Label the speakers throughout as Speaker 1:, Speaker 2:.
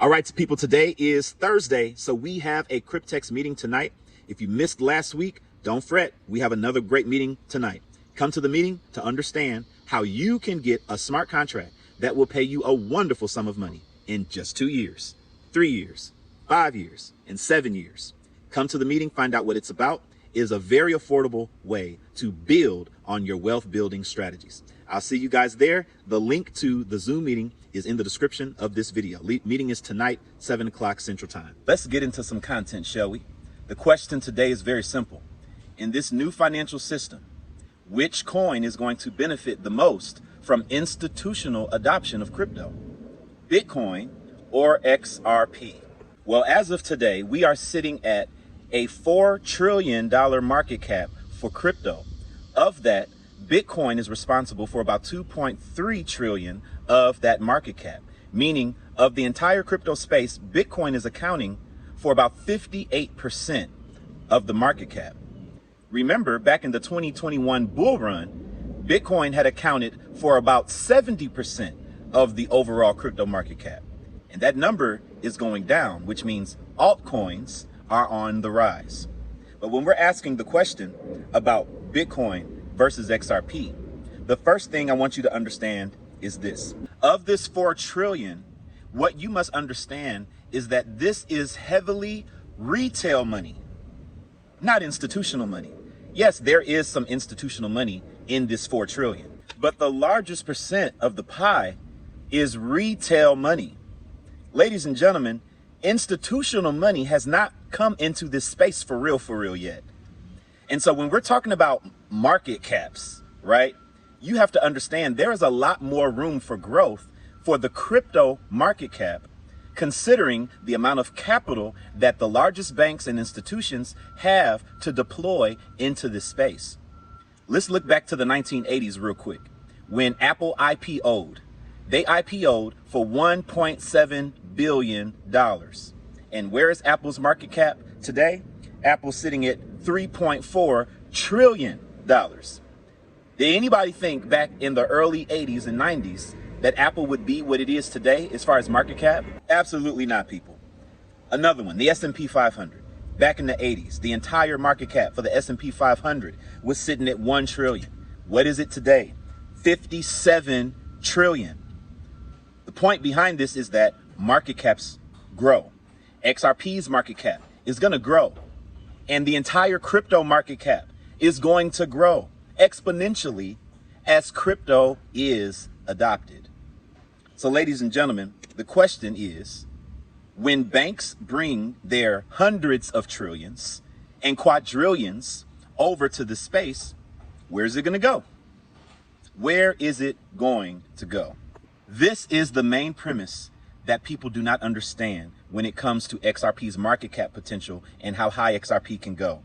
Speaker 1: All right, people, today is Thursday, so we have a Cryptex meeting tonight. If you missed last week, don't fret. We have another great meeting tonight. Come to the meeting to understand how you can get a smart contract that will pay you a wonderful sum of money in just 2 years, 3 years, 5 years, and 7 years. Come to the meeting, find out what it's about. It is a very affordable way to build on your wealth building strategies. I'll see you guys there. The link to the Zoom meeting is in the description of this video. Meeting is tonight, 7 o'clock Central Time. Let's get into some content, shall we? The question today is very simple. In this new financial system, which coin is going to benefit the most from institutional adoption of crypto? Bitcoin or XRP? Well, as of today, we are sitting at a $4 trillion market cap for crypto. Of that, Bitcoin is responsible for about 2.3 trillion of that market cap, meaning of the entire crypto space, Bitcoin is accounting for about 58% of the market cap. Remember, back in the 2021 bull run, Bitcoin had accounted for about 70% of the overall crypto market cap. And that number is going down, which means altcoins are on the rise. But when we're asking the question about Bitcoin versus XRP, the first thing I want you to understand is this. Of this 4 trillion, what you must understand is that this is heavily retail money, not institutional money. Yes, there is some institutional money in this 4 trillion, but the largest percent of the pie is retail money. Ladies and gentlemen, institutional money has not come into this space for real yet. And so when we're talking about market caps, right, you have to understand there is a lot more room for growth for the crypto market cap, considering the amount of capital that the largest banks and institutions have to deploy into this space. Let's look back to the 1980s real quick. When Apple IPO'd, they IPO'd for $1.7 billion. And where is Apple's market cap today? Apple's sitting at $3.4 trillion. Did anybody think back in the early 80s and 90s that Apple would be what it is today as far as market cap? Absolutely not, people. Another one, the S&P 500. Back in the 80s, the entire market cap for the S&P 500 was sitting at 1 trillion. What is it today? 57 trillion. The point behind this is that market caps grow. XRP's market cap is going to grow. And the entire crypto market cap is going to grow exponentially as crypto is adopted. So, ladies and gentlemen, the question is, when banks bring their hundreds of trillions and quadrillions over to the space, where's it going to go? Where is it going to go? This is the main premise that people do not understand when it comes to XRP's market cap potential and how high XRP can go.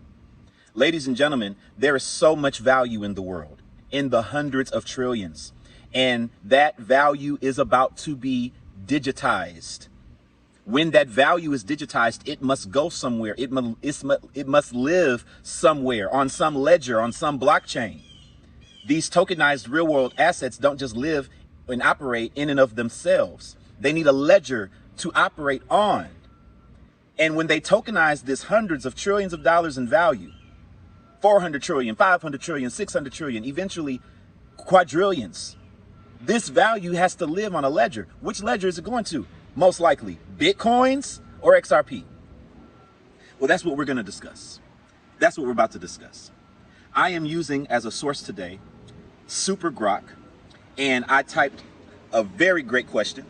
Speaker 1: Ladies and gentlemen, there is so much value in the world, in the hundreds of trillions, and that value is about to be digitized. When that value is digitized, it must go somewhere. It must live somewhere, on some ledger, on some blockchain. These tokenized real-world assets don't just live and operate in and of themselves. They need a ledger to operate on. And when they tokenize this hundreds of trillions of dollars in value, 400 trillion, 500 trillion, 600 trillion, eventually quadrillions, this value has to live on a ledger. Which ledger is it going to? Most likely Bitcoins or XRP? Well, that's what we're going to discuss. That's what we're about to discuss. I am using as a source today Super Grok, and I typed a very great question,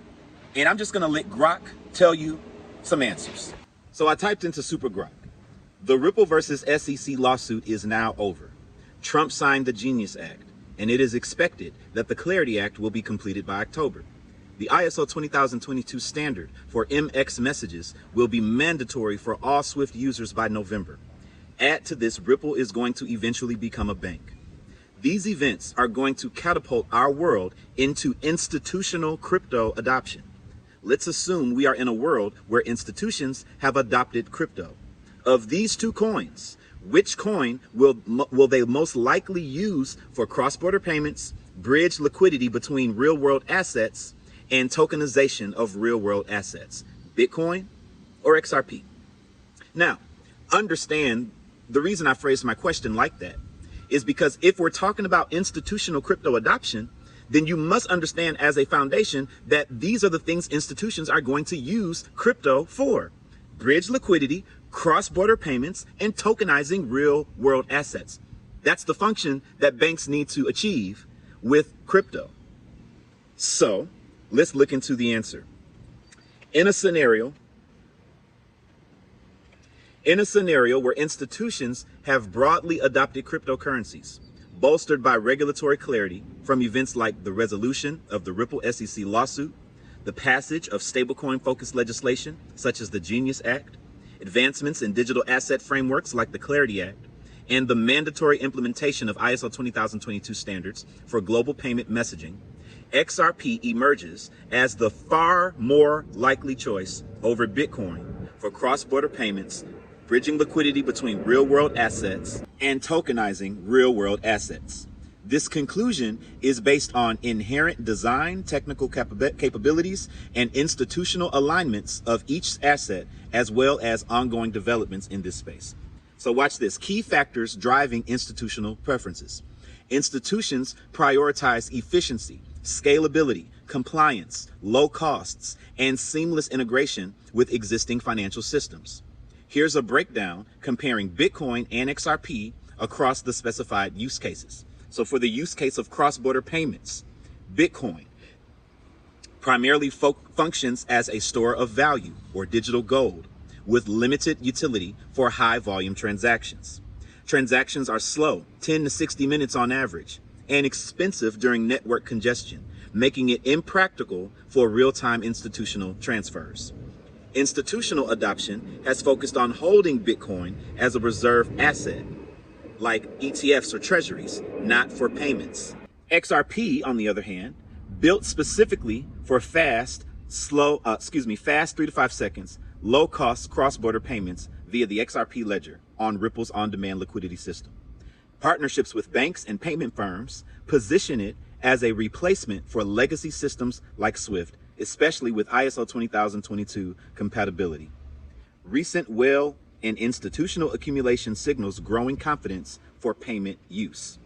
Speaker 1: and I'm just going to let Grok tell you some answers. So I typed into Super Grok. The Ripple versus SEC lawsuit is now over. Trump signed the Genius Act, and it is expected that the Clarity Act will be completed by October. The ISO 20022 standard for MX messages will be mandatory for all Swift users by November. Add to this, Ripple is going to eventually become a bank. These events are going to catapult our world into institutional crypto adoption. Let's assume we are in a world where institutions have adopted crypto. Of these two coins, which coin will they most likely use for cross-border payments, bridge liquidity between real-world assets, and tokenization of real-world assets? Bitcoin or XRP? Now, understand the reason I phrased my question like that is because if we're talking about institutional crypto adoption, then you must understand as a foundation that these are the things institutions are going to use crypto for: bridge liquidity, cross-border payments, and tokenizing real-world assets. That's the function that banks need to achieve with crypto. So let's look into the answer. In a scenario where institutions have broadly adopted cryptocurrencies, bolstered by regulatory clarity from events like the resolution of the Ripple SEC lawsuit, the passage of stablecoin-focused legislation such as the Genius Act, advancements in digital asset frameworks like the Clarity Act, and the mandatory implementation of ISO 20022 standards for global payment messaging, XRP emerges as the far more likely choice over Bitcoin for cross-border payments, bridging liquidity between real-world assets, and tokenizing real-world assets. This conclusion is based on inherent design, technical capabilities, and institutional alignments of each asset, as well as ongoing developments in this space. So watch this. Key factors driving institutional preferences. Institutions prioritize efficiency, scalability, compliance, low costs, and seamless integration with existing financial systems. Here's a breakdown comparing Bitcoin and XRP across the specified use cases. So for the use case of cross-border payments, Bitcoin primarily functions as a store of value or digital gold with limited utility for high volume transactions. Transactions are slow, 10 to 60 minutes on average, and expensive during network congestion, making it impractical for real-time institutional transfers. Institutional adoption has focused on holding Bitcoin as a reserve asset, like ETFs or treasuries, not for payments. XRP, on the other hand, built specifically for fast 3 to 5 seconds, low-cost cross-border payments via the XRP ledger on Ripple's on-demand liquidity system. Partnerships with banks and payment firms position it as a replacement for legacy systems like SWIFT, especially with ISO 20022 compatibility. Recent whale and institutional accumulation signals growing confidence for payment use.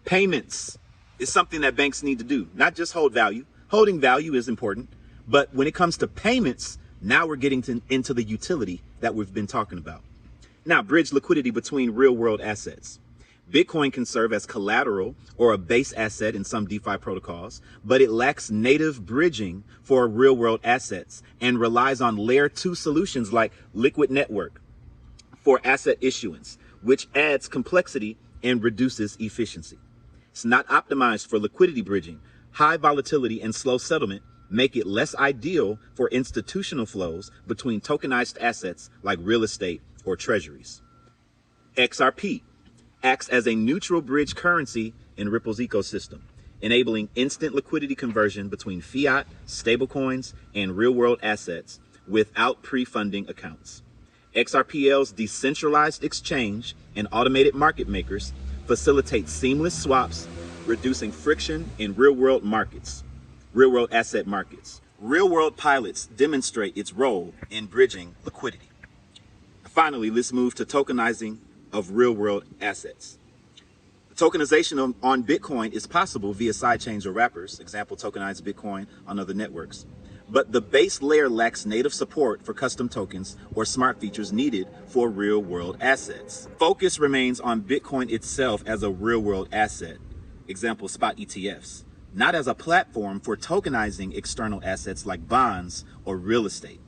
Speaker 1: Payments is something that banks need to do, not just hold value. Holding value is important, but when it comes to payments, now we're getting into the utility that we've been talking about. Now, bridge liquidity between real-world assets. Bitcoin can serve as collateral or a base asset in some DeFi protocols, but it lacks native bridging for real-world assets and relies on layer 2 solutions like Liquid Network for asset issuance, which adds complexity and reduces efficiency. It's not optimized for liquidity bridging. High volatility and slow settlement make it less ideal for institutional flows between tokenized assets like real estate or treasuries. XRP acts as a neutral bridge currency in Ripple's ecosystem, enabling instant liquidity conversion between fiat, stablecoins, and real-world assets without pre-funding accounts. XRPL's decentralized exchange and automated market makers facilitate seamless swaps, reducing friction in real-world asset markets. Real-world pilots demonstrate its role in bridging liquidity. Finally, let's move to tokenizing of real-world assets. Tokenization on Bitcoin is possible via sidechains or wrappers, example, tokenized Bitcoin on other networks. But the base layer lacks native support for custom tokens or smart features needed for real-world assets. Focus remains on Bitcoin itself as a real-world asset, example, spot ETFs, not as a platform for tokenizing external assets like bonds or real estate.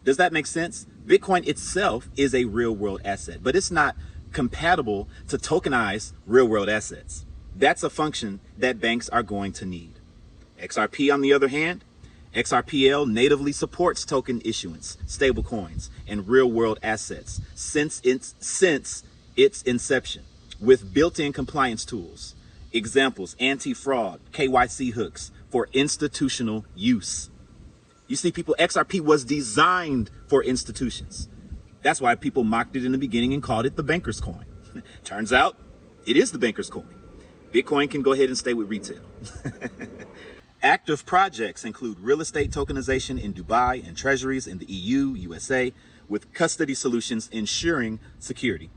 Speaker 1: Does that make sense? Bitcoin itself is a real-world asset, but it's not compatible to tokenize real-world assets. That's a function that banks are going to need. XRP, on the other hand, XRPL natively supports token issuance, stablecoins, and real-world assets since its inception, with built-in compliance tools. Examples, anti-fraud, KYC hooks for institutional use. You see, people, XRP was designed for institutions. That's why people mocked it in the beginning and called it the banker's coin. Turns out, it is the banker's coin. Bitcoin can go ahead and stay with retail. Active projects include real estate tokenization in Dubai and treasuries in the EU, USA, with custody solutions ensuring security.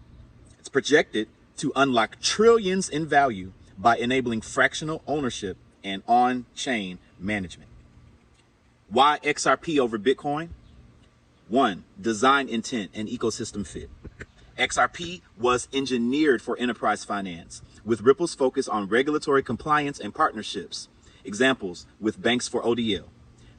Speaker 1: It's projected to unlock trillions in value by enabling fractional ownership and on-chain management. Why XRP over Bitcoin? 1. Design intent and ecosystem fit. XRP was engineered for enterprise finance, with Ripple's focus on regulatory compliance and partnerships. Examples with banks for ODL.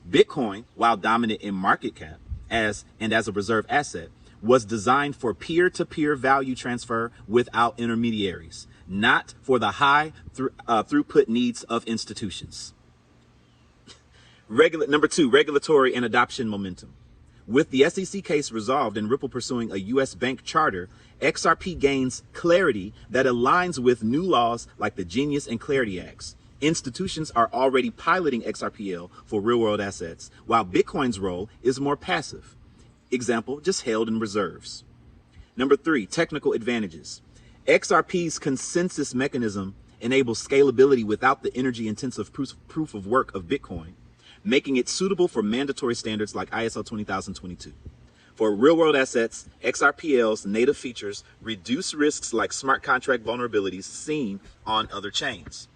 Speaker 1: Bitcoin, while dominant in market cap as a reserve asset, was designed for peer-to-peer value transfer without intermediaries, not for the high throughput needs of institutions. Number 2, regulatory and adoption momentum. With the SEC case resolved and Ripple pursuing a U.S. bank charter, XRP gains clarity that aligns with new laws like the Genius and Clarity Acts. Institutions are already piloting XRPL for real-world assets, while Bitcoin's role is more passive. Example, just held in reserves. Number 3, technical advantages. XRP's consensus mechanism enables scalability without the energy-intensive proof of work of Bitcoin, making it suitable for mandatory standards like ISO 20022. For real-world assets, XRPL's native features reduce risks like smart contract vulnerabilities seen on other chains.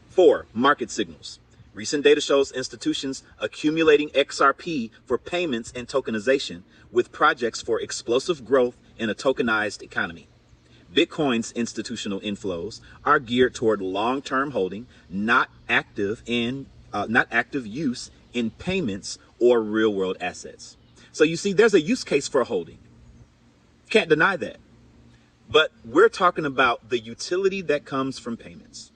Speaker 1: 4, market signals. Recent data shows institutions accumulating XRP for payments and tokenization, with projects for explosive growth in a tokenized economy. Bitcoin's institutional inflows are geared toward long-term holding, not active use in payments or real-world assets. So you see, there's a use case for holding. Can't deny that. But we're talking about the utility that comes from payments.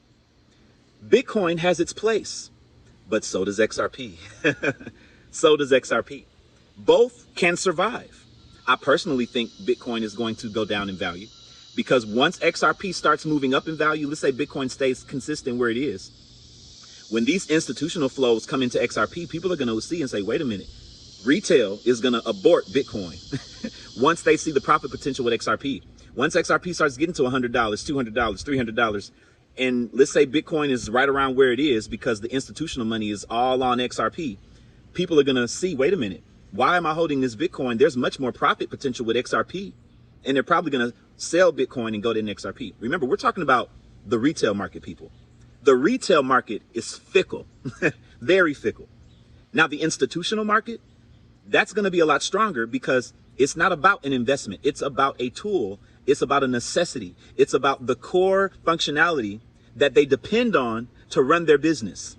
Speaker 1: Bitcoin has its place, but so does XRP. So does XRP. Both can survive. I personally think Bitcoin is going to go down in value because once XRP starts moving up in value, let's say Bitcoin stays consistent where it is, when these institutional flows come into XRP, people are going to see and say, wait a minute, retail is going to abort Bitcoin once they see the profit potential with XRP. Once XRP starts getting to $100, $200, $300, and let's say Bitcoin is right around where it is because the institutional money is all on XRP, people are going to see, wait a minute, why am I holding this Bitcoin? There's much more profit potential with XRP. And they're probably going to sell Bitcoin and go to an XRP. Remember, we're talking about the retail market, people. The retail market is fickle, very fickle. Now, the institutional market, that's going to be a lot stronger because it's not about an investment. It's about a tool. It's about a necessity. It's about the core functionality that they depend on to run their business.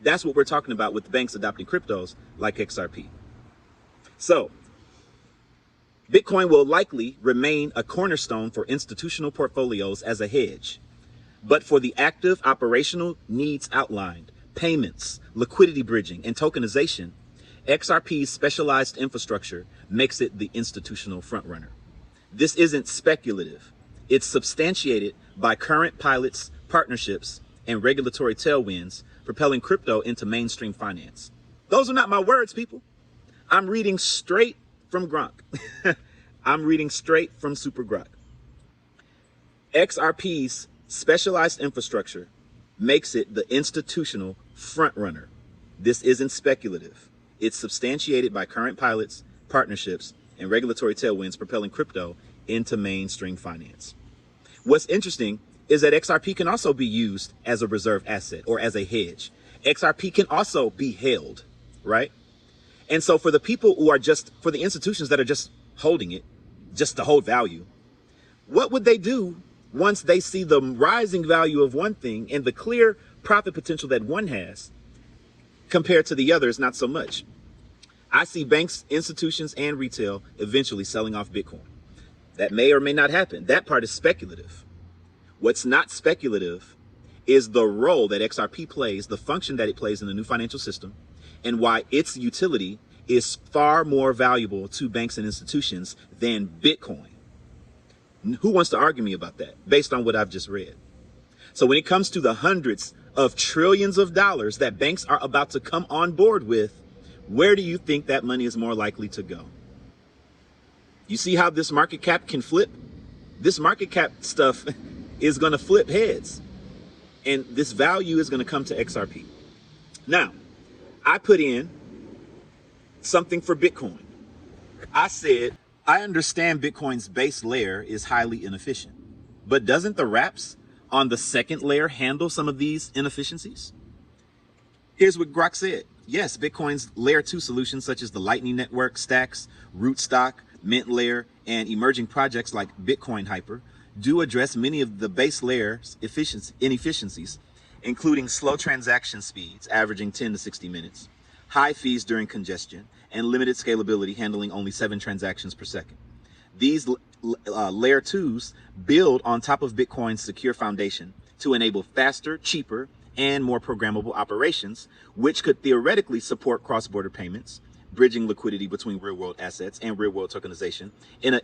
Speaker 1: That's what we're talking about with banks adopting cryptos like XRP. So, Bitcoin will likely remain a cornerstone for institutional portfolios as a hedge. But for the active operational needs outlined, payments, liquidity bridging, and tokenization, XRP's specialized infrastructure makes it the institutional frontrunner. This isn't speculative. It's substantiated by current pilots, partnerships, and regulatory tailwinds propelling crypto into mainstream finance. Those are not my words, people. I'm reading straight from Gronk. I'm reading straight from Super Grok. XRP's specialized infrastructure makes it the institutional frontrunner. This isn't speculative. It's substantiated by current pilots, partnerships, and regulatory tailwinds propelling crypto into mainstream finance. What's interesting is that XRP can also be used as a reserve asset or as a hedge. XRP can also be held, right? And so for the people who are for the institutions that are just holding it, just to hold value, what would they do once they see the rising value of one thing and the clear profit potential that one has compared to the others, not so much? I see banks, institutions, and retail eventually selling off Bitcoin. That may or may not happen. That part is speculative. What's not speculative is the role that XRP plays, the function that it plays in the new financial system, and why its utility is far more valuable to banks and institutions than Bitcoin. Who wants to argue me about that based on what I've just read? So when it comes to the hundreds of trillions of dollars that banks are about to come on board with, where do you think that money is more likely to go? You see how this market cap can flip? This market cap stuff is going to flip heads. And this value is going to come to XRP. Now, I put in something for Bitcoin. I said, I understand Bitcoin's base layer is highly inefficient, but doesn't the wraps on the second layer handle some of these inefficiencies? Here's what Grok said. Yes, Bitcoin's layer 2 solutions such as the Lightning Network, Stacks, Rootstock, Mint Layer, and emerging projects like Bitcoin Hyper do address many of the base layer's inefficiencies, including slow transaction speeds averaging 10 to 60 minutes, high fees during congestion, and limited scalability handling only 7 transactions per second. These layer 2s build on top of Bitcoin's secure foundation to enable faster, cheaper, and more programmable operations, which could theoretically support cross-border payments, bridging liquidity between real-world assets and real-world tokenization in an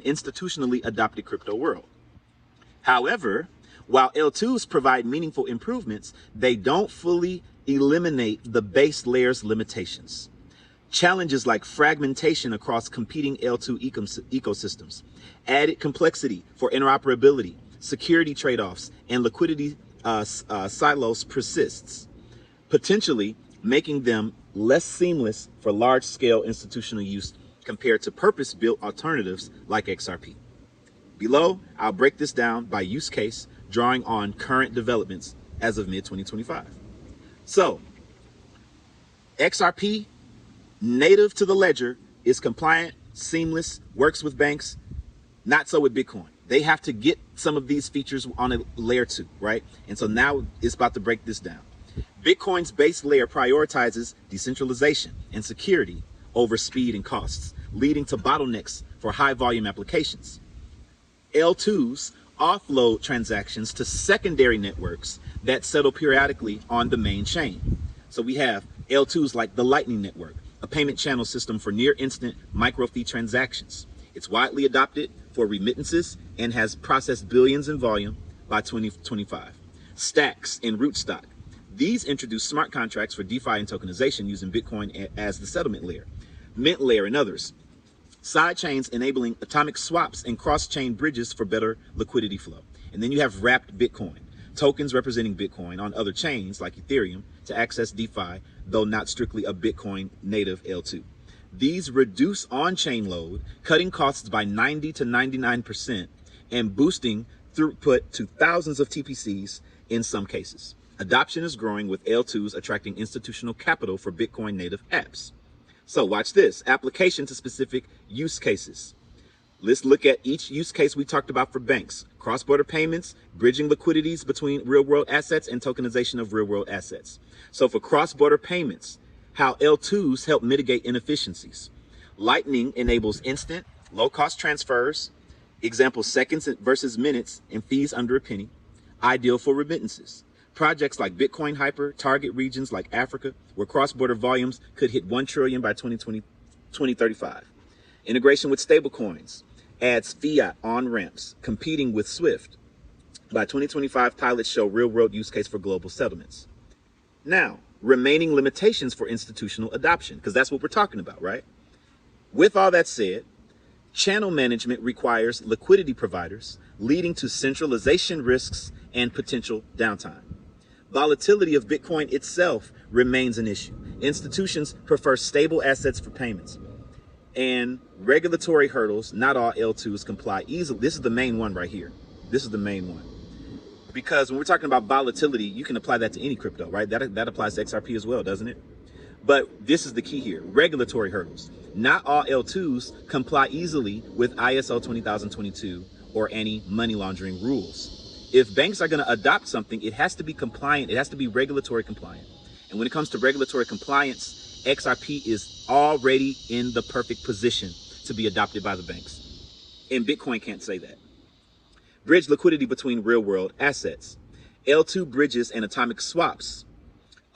Speaker 1: institutionally adopted crypto world. However, while L2s provide meaningful improvements, they don't fully eliminate the base layer's limitations. Challenges like fragmentation across competing L2 ecosystems, added complexity for interoperability, security trade-offs, and liquidity silos persists, potentially making them less seamless for large-scale institutional use compared to purpose-built alternatives like XRP. Below, I'll break this down by use case, drawing on current developments as of mid-2025. So, XRP, native to the ledger, is compliant, seamless, works with banks, not so with Bitcoin. They have to get some of these features on a layer 2, right? And so now it's about to break this down. Bitcoin's base layer prioritizes decentralization and security over speed and costs, leading to bottlenecks for high volume applications. L2s offload transactions to secondary networks that settle periodically on the main chain. So we have L2s like the Lightning Network, a payment channel system for near instant micro fee transactions. It's widely adopted for remittances and has processed billions in volume by 2025. Stacks and Rootstock. These introduce smart contracts for DeFi and tokenization using Bitcoin as the settlement layer. Mint Layer and others. Sidechains enabling atomic swaps and cross-chain bridges for better liquidity flow. And then you have wrapped Bitcoin, tokens representing Bitcoin on other chains like Ethereum to access DeFi, though not strictly a Bitcoin native L2. These reduce on-chain load, cutting costs by 90 to 99% and boosting throughput to thousands of TPCs in some cases. Adoption is growing with L2s attracting institutional capital for Bitcoin native apps. So watch this, application to specific use cases. Let's look at each use case we talked about for banks. Cross-border payments, bridging liquidities between real-world assets, and tokenization of real-world assets. So for cross-border payments, how L2s help mitigate inefficiencies. Lightning enables instant, low-cost transfers, example seconds versus minutes, and fees under a penny, ideal for remittances. Projects like Bitcoin Hyper target regions like Africa, where cross-border volumes could hit 1 trillion by 2035. Integration with stablecoins adds fiat on-ramps, competing with SWIFT. By 2025, pilots show real-world use case for global settlements. Now, remaining limitations for institutional adoption, because that's what we're talking about, right? With all that said, channel management requires liquidity providers, leading to centralization risks and potential downtime. Volatility of Bitcoin itself remains an issue. Institutions prefer stable assets for payments. And regulatory hurdles, not all L2s comply easily. This is the main one right here. This is the main one. Because when we're talking about volatility, you can apply that to any crypto, right? That applies to XRP as well, doesn't it? But this is the key here, regulatory hurdles. Not all L2s comply easily with ISO 20022 or anti-money laundering rules. If banks are going to adopt something, it has to be compliant. It has to be regulatory compliant. And when it comes to regulatory compliance, XRP is already in the perfect position to be adopted by the banks. And Bitcoin can't say that. Bridge liquidity between real-world assets. L2 bridges and atomic swaps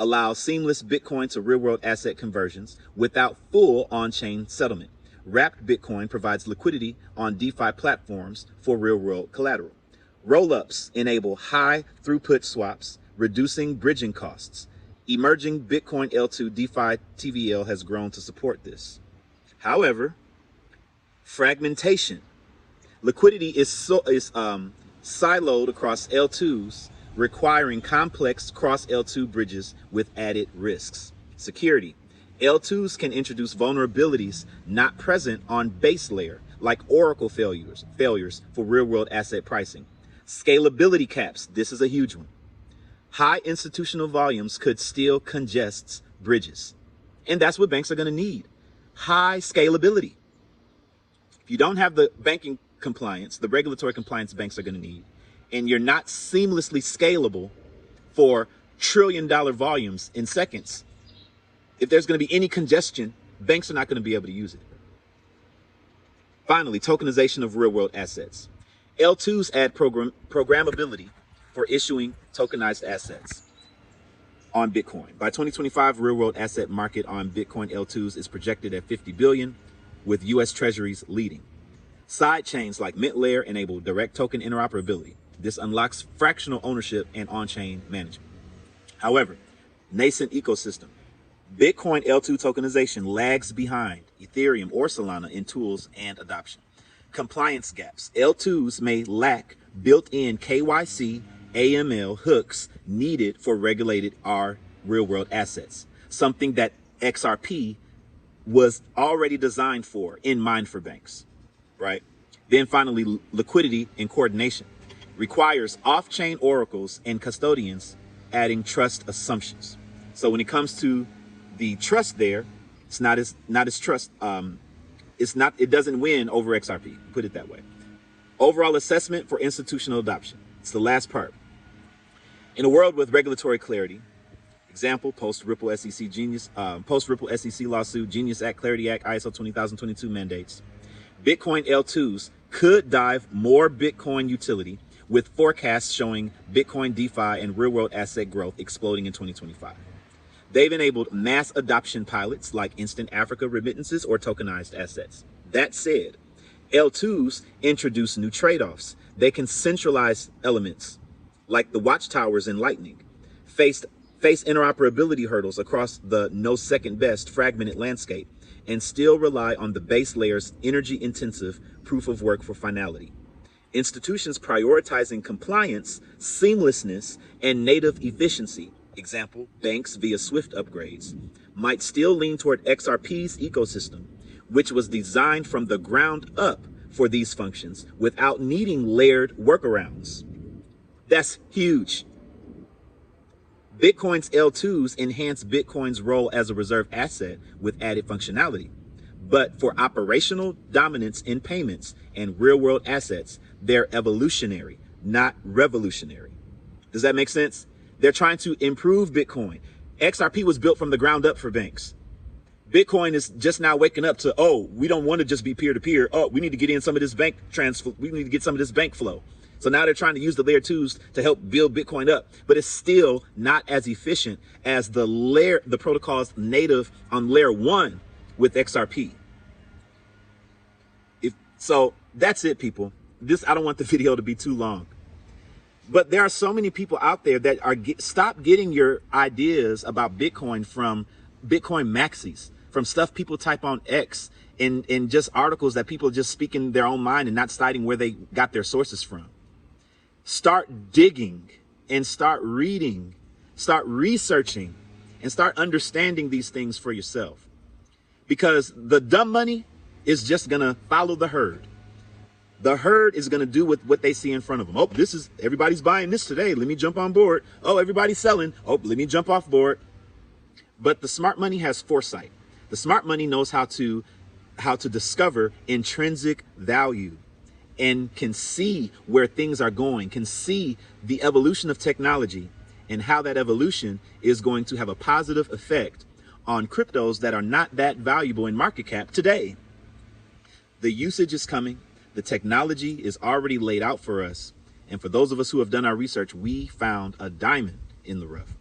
Speaker 1: allow seamless Bitcoin to real-world asset conversions without full on-chain settlement. Wrapped Bitcoin provides liquidity on DeFi platforms for real-world collateral. Rollups enable high throughput swaps, reducing bridging costs. Emerging Bitcoin L2 DeFi TVL has grown to support this. However, fragmentation. Liquidity is siloed across L2s, requiring complex cross L2 bridges with added risks. Security. L2s can introduce vulnerabilities not present on base layer, like Oracle failures for real-world asset pricing. Scalability caps. This is a huge one. High institutional volumes could still congest bridges. And that's what banks are going to need. High scalability. If you don't have the banking compliance, the regulatory compliance banks are going to need, and you're not seamlessly scalable for trillion-dollar volumes in seconds, if there's going to be any congestion, banks are not going to be able to use it. Finally, tokenization of real-world assets. L2s add programmability for issuing tokenized assets on Bitcoin. By 2025, real-world asset market on Bitcoin L2s is projected at 50 billion, with U.S. Treasuries leading. Side chains like MintLayer enable direct token interoperability. This unlocks fractional ownership and on-chain management. However, nascent ecosystem. Bitcoin L2 tokenization lags behind Ethereum or Solana in tools and adoption. Compliance gaps. L2s may lack built-in KYC, AML hooks needed for regulated real-world assets, something that XRP was already designed for, in mind for banks, right? Then finally, liquidity and coordination requires off-chain oracles and custodians adding trust assumptions. So when it comes to the trust there, it doesn't win over XRP, put it that way. Overall assessment for institutional adoption. It's the last part. In a world with regulatory clarity, example, post-Ripple SEC lawsuit, Genius Act, Clarity Act, ISO 20022 mandates, Bitcoin L2s could dive more Bitcoin utility, with forecasts showing Bitcoin DeFi and real-world asset growth exploding in 2025. They've enabled mass adoption pilots like Instant Africa remittances or tokenized assets. That said, L2s introduce new trade-offs. They can centralize elements like the watchtowers in Lightning, face interoperability hurdles across the no second best fragmented landscape, and still rely on the base layer's energy-intensive proof of work for finality. Institutions prioritizing compliance, seamlessness, and native efficiency, example, banks via Swift upgrades, might still lean toward XRP's ecosystem, which was designed from the ground up for these functions without needing layered workarounds. That's huge. Bitcoin's L2s enhance Bitcoin's role as a reserve asset with added functionality. But for operational dominance in payments and real-world assets, they're evolutionary, not revolutionary. Does that make sense? They're trying to improve Bitcoin. XRP was built from the ground up for banks. Bitcoin is just now waking up to, oh, we don't want to just be peer-to-peer. Oh, we need to get in some of this bank transfer. We need to get some of this bank flow. So now they're trying to use the layer 2s to help build Bitcoin up, but it's still not as efficient as the protocols native on layer 1 with XRP. So that's it, people. I don't want the video to be too long. But there are so many people out there that stop getting your ideas about Bitcoin from Bitcoin maxis, from stuff people type on X, and just articles that people just speak in their own mind and not citing where they got their sources from. Start digging and start reading, start researching, and start understanding these things for yourself. Because the dumb money is just going to follow the herd. The herd is going to do with what they see in front of them. Oh, everybody's buying this today. Let me jump on board. Oh, everybody's selling. Oh, let me jump off board. But the smart money has foresight. The smart money knows how to discover intrinsic value and can see where things are going, can see the evolution of technology and how that evolution is going to have a positive effect on cryptos that are not that valuable in market cap today. The usage is coming. The technology is already laid out for us. And for those of us who have done our research, we found a diamond in the rough.